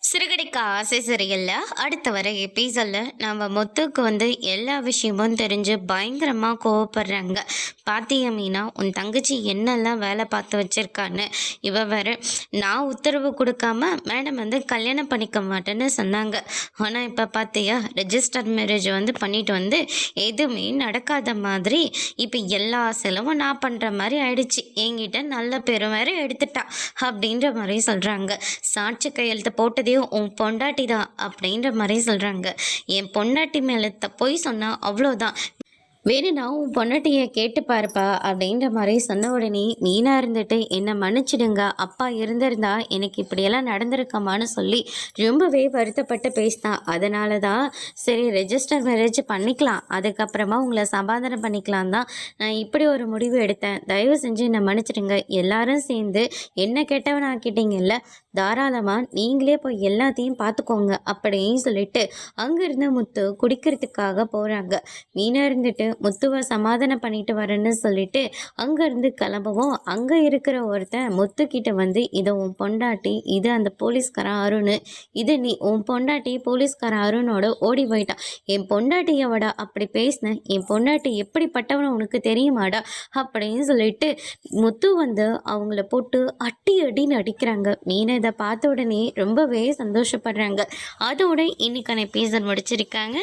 சிறுகடிக்க ஆசை சரியில்ல. அடுத்த வர எபிசோடில் நம்ம முத்துக்கு எல்லா விஷயமும் தெரிஞ்சு பயங்கரமாக கோவப்படுறாங்க. பாத்தியா மீனா, உன் தங்கச்சி என்னெல்லாம் வேலை பார்த்து வச்சிருக்கான்னு. இவ வேற நான் உத்தரவு கொடுக்காம மேடம் கல்யாணம் பண்ணிக்க மாட்டேன்னு சொன்னாங்க. ஆனால் இப்போ பார்த்தியா ரெஜிஸ்டர் மேரேஜ் பண்ணிட்டு எதுவுமே நடக்காத மாதிரி இப்போ எல்லா செலவும் நான் பண்ணுற மாதிரி ஆயிடுச்சு. என்கிட்ட நல்ல பேரும் வேற எடுத்துட்டா அப்படின்ற மாதிரி சொல்கிறாங்க. சாட்சி கையெழுத்து போட்டதே உன் பொண்டாட்டி தான் அப்படின்ற மாதிரி சொல்கிறாங்க. என் பொண்டாட்டி மேலே பொய் சொன்னால் அவ்வளோதான், வேணும்னா உன் பொண்டாட்டியை கேட்டு பாருப்பா அப்படின்ற மாதிரி சொன்ன உடனே மீனா இருந்துட்டு என்னை மன்னிச்சிடுங்க, அப்பா இருந்திருந்தா எனக்கு இப்படியெல்லாம் நடந்திருக்கமான்னு சொல்லி ரொம்பவே வருத்தப்பட்டு பேசினான். அதனால தான் சரி ரெஜிஸ்டர் மேரேஜ் பண்ணிக்கலாம், அதுக்கப்புறமா உங்களை சமாதானம் பண்ணிக்கலாம் தான் நான் இப்படி ஒரு முடிவு எடுத்தேன். தயவு செஞ்சு என்னை மன்னிச்சிடுங்க. எல்லாரும் சேர்ந்து என்ன கெட்டவன் ஆக்கிட்டீங்கல்ல, தாராளமாக நீங்களே போய் எல்லாத்தையும் பார்த்துக்கோங்க அப்படின்னு சொல்லிட்டு அங்கேருந்து முத்து குடிக்கிறதுக்காக போகிறாங்க. மீனா இருந்துட்டு முத்துவை சமாதானம் பண்ணிட்டு வரேன்னு சொல்லிட்டு அங்கேருந்து கிளம்பவும் அங்கே இருக்கிற ஒருத்தன் முத்துக்கிட்ட இதை உன் பொண்டாட்டி, இது அந்த போலீஸ்காரன் அருண், இது நீ உன் பொண்டாட்டி போலீஸ்காரன் அருணோட ஓடி போயிட்டான். என் பொண்டாட்டியோட அப்படி பேசினேன், என் பொண்டாட்டி எப்படிப்பட்டவன உனக்கு தெரியுமாடா அப்படின்னு சொல்லிட்டு முத்து அவங்கள போட்டு அடி அடின்னு அடிக்கிறாங்க. மீனை இதை பார்த்த உடனே ரொம்பவே சந்தோஷப்படுறாங்க. அதோட இன்னைக்கான எபிசோட் முடிச்சிருக்காங்க.